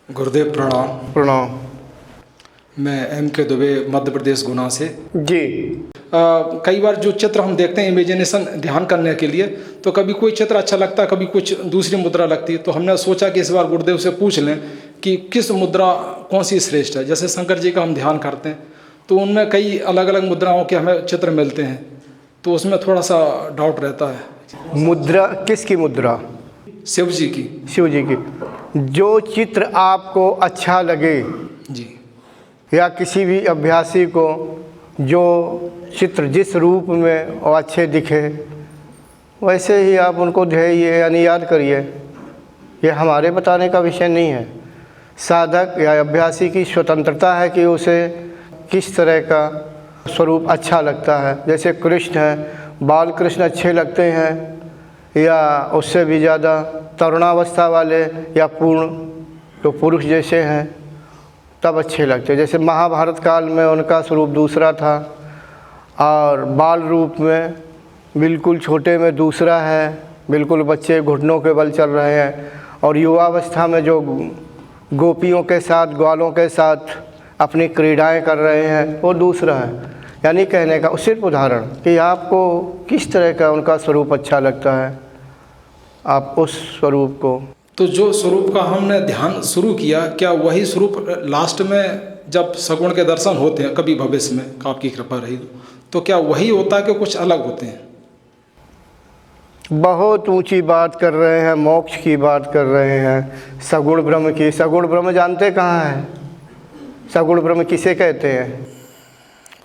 गुरुदेव प्रणाम। प्रणाम। मैं M.K. दुबे मध्य प्रदेश गुना से जी। कई बार जो चित्र हम देखते हैं इमेजिनेशन ध्यान करने के लिए, तो कभी कोई चित्र अच्छा लगता है, कभी कुछ दूसरी मुद्रा लगती है। तो हमने सोचा कि इस बार गुरुदेव से पूछ लें कि किस मुद्रा कौन सी श्रेष्ठ है। जैसे शंकर जी का हम ध्यान करते हैं तो उनमें कई अलग अलग मुद्राओं के हमें चित्र मिलते हैं, तो उसमें थोड़ा सा डाउट रहता है। मुद्रा किसकी मुद्रा? शिव जी की। शिव जी की। जो चित्र आपको अच्छा लगे जी, या किसी भी अभ्यासी को जो चित्र जिस रूप में वो अच्छे दिखे वैसे ही आप उनको ध्येय यानी याद करिए। ये हमारे बताने का विषय नहीं है। साधक या अभ्यासी की स्वतंत्रता है कि उसे किस तरह का स्वरूप अच्छा लगता है। जैसे कृष्ण है, बाल कृष्ण अच्छे लगते हैं या उससे भी ज़्यादा तरुणावस्था वाले या पूर्ण तो पुरुष जैसे हैं तब अच्छे लगते हैं। जैसे महाभारत काल में उनका स्वरूप दूसरा था और बाल रूप में बिल्कुल छोटे में दूसरा है, बिल्कुल बच्चे घुटनों के बल चल रहे हैं। और युवावस्था में जो गोपियों के साथ ग्वालों के साथ अपनी क्रीड़ाएं कर रहे हैं वो दूसरा है। यानी कहने का सिर्फ उदाहरण कि आपको किस तरह का उनका स्वरूप अच्छा लगता है, आप उस स्वरूप को। तो जो स्वरूप का हमने ध्यान शुरू किया, क्या वही स्वरूप लास्ट में जब सगुण के दर्शन होते हैं कभी भविष्य में आपकी कृपा रही तो क्या वही होता है कि कुछ अलग होते हैं? बहुत ऊंची बात कर रहे हैं, मोक्ष की बात कर रहे हैं, सगुण ब्रह्म की। सगुण ब्रह्म जानते कहाँ है? सगुण ब्रह्म किसे कहते हैं?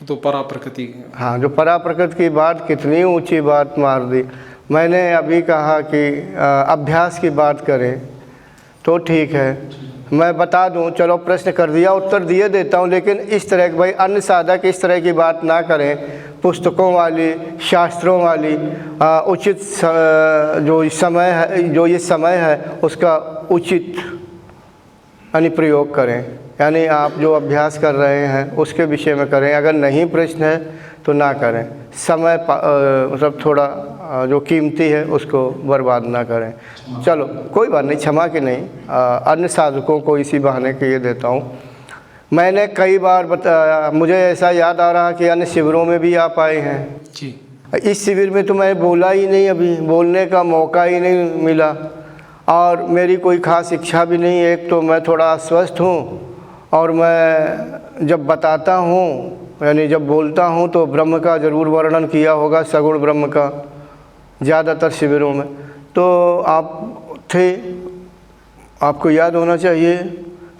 तो परा प्रकृति। हाँ, जो परा प्रकृति की बात, कितनी ऊंची बात मार दी। मैंने अभी कहा कि अभ्यास की बात करें तो ठीक है, मैं बता दूं, चलो प्रश्न कर दिया, उत्तर दिए देता हूं, लेकिन इस तरह की भाई अन्य साधक इस तरह की बात ना करें, पुस्तकों वाली, शास्त्रों वाली। उचित जो समय है, जो ये समय है उसका उचित यानी प्रयोग करें। यानी आप जो अभ्यास कर रहे हैं उसके विषय में करें, अगर नहीं प्रश्न है तो ना करें। समय मतलब थोड़ा जो कीमती है उसको बर्बाद ना करें। चलो कोई बात नहीं, क्षमा की नहीं। अन्य साधकों को इसी बहाने के ये देता हूँ। मैंने कई बार बताया, मुझे ऐसा याद आ रहा कि अन्य शिविरों में भी आप आए हैं जी। इस शिविर में तो मैं बोला ही नहीं, अभी बोलने का मौका ही नहीं मिला और मेरी कोई खास इच्छा भी नहीं। एक तो मैं थोड़ा अस्वस्थ हूँ और मैं जब बताता हूँ यानी जब बोलता हूँ तो ब्रह्म का ज़रूर वर्णन किया होगा, सगुण ब्रह्म का ज़्यादातर शिविरों में। तो आप थे, आपको याद होना चाहिए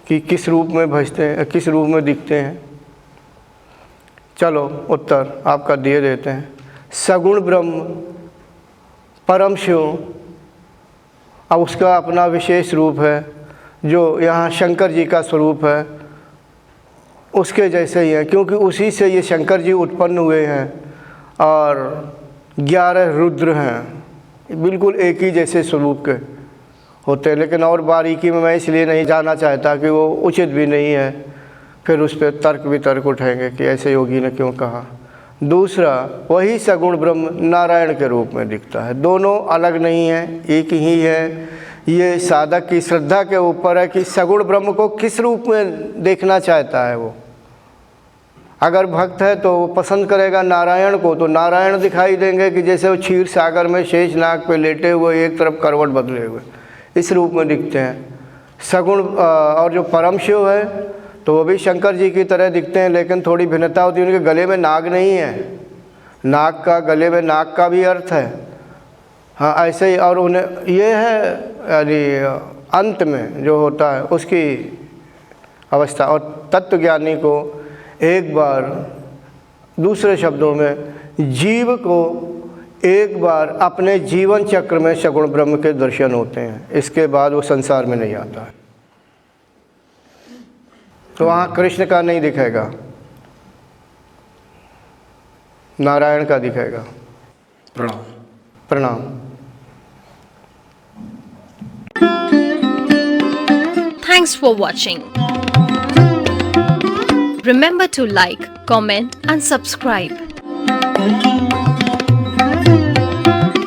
कि किस रूप में भजते हैं, किस रूप में दिखते हैं। चलो उत्तर आपका दिए देते हैं। सगुण ब्रह्म परम शिव, अब उसका अपना विशेष रूप है जो यहाँ शंकर जी का स्वरूप है, उसके जैसे ही है, क्योंकि उसी से ये शंकर जी उत्पन्न हुए हैं और 11 रुद्र हैं, बिल्कुल एक ही जैसे स्वरूप के होते हैं। लेकिन और बारीकी में मैं इसलिए नहीं जाना चाहता कि वो उचित भी नहीं है, फिर उस पर तर्क वितर्क उठेंगे कि ऐसे योगी ने क्यों कहा। दूसरा, वही सगुण ब्रह्म नारायण के रूप में दिखता है। दोनों अलग नहीं है, एक ही है। ये साधक की श्रद्धा के ऊपर है कि सगुण ब्रह्म को किस रूप में देखना चाहता है वो। अगर भक्त है तो वो पसंद करेगा नारायण को, तो नारायण दिखाई देंगे कि जैसे वो क्षीर सागर में शेष नाग पे लेटे हुए एक तरफ करवट बदले हुए, इस रूप में दिखते हैं। सगुण और जो परम शिव है तो वो भी शंकर जी की तरह दिखते हैं, लेकिन थोड़ी भिन्नता होती है, उनके गले में नाग नहीं है। नाग का, गले में नाग का भी अर्थ है। हाँ, ऐसे ही। और उन्हें ये है यानी अंत में जो होता है उसकी अवस्था। और तत्वज्ञानी को एक बार, दूसरे शब्दों में जीव को एक बार अपने जीवन चक्र में सगुण ब्रह्म के दर्शन होते हैं, इसके बाद वो संसार में नहीं आता है। तो वहाँ कृष्ण का नहीं दिखेगा, नारायण का दिखेगा। प्रणाम। प्रणाम। Thanks for watching. Remember to like, comment and subscribe.